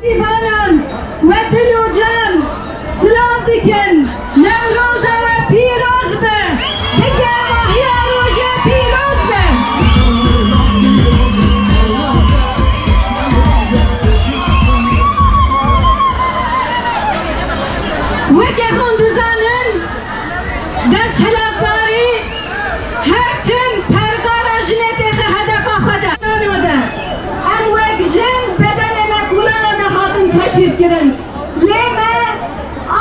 دیوانان و دلوجان سلام دکن نوروز و پیروز به دیگه ماهی روز پیروز به وکه خوندزانن دست هلاباری هر تن پرگار جنت هدف خدا نوده ام وک جن بدن مکولان نهادن تشریف گرن لیمه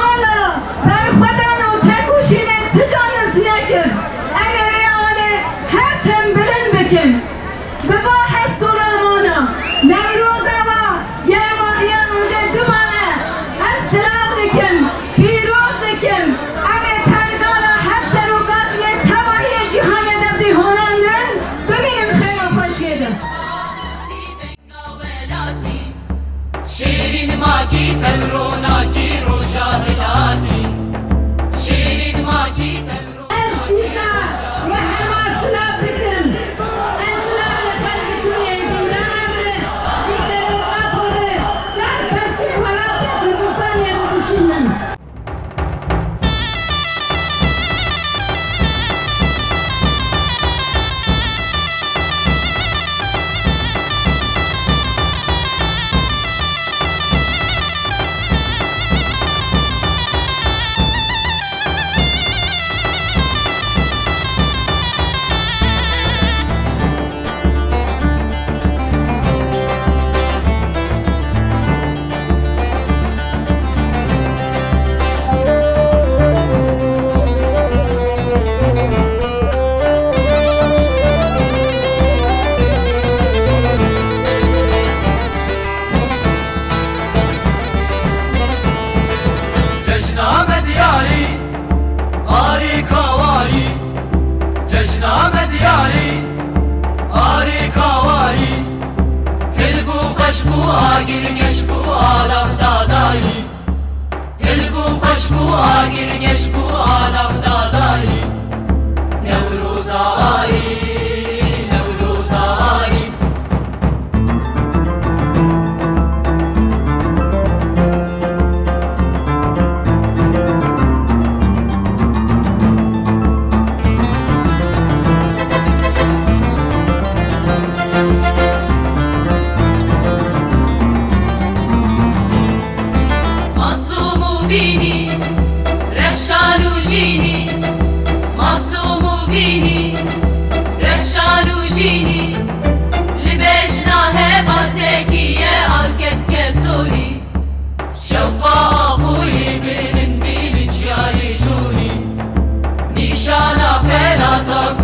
آلا بر خدا نو تکوشینه تجانس نکر اگر آله هر تن بلن بکن بوا هست و رامانا نوروزه و یه ماهی روژه دوباره السلام دکن پیروز دکن اگر پرگار هر سروقات یه تواهی جهان دفتی هنندن ببینیم خیلی خوشیده شیرین ماکی تلروناکی روژا هلاتی شیرین ماکی تلروناکی و همه سلام بکن اسلام لقلبتونی دیدن عمره جیسر و آبوره چار پرچه ورات کردستان یه بکشینن آگیرنش بو آلم دادایی دل بو خوش بو آگیرنش بو آلم دادایی نوروز آری نوروز آری نشانه فلاتك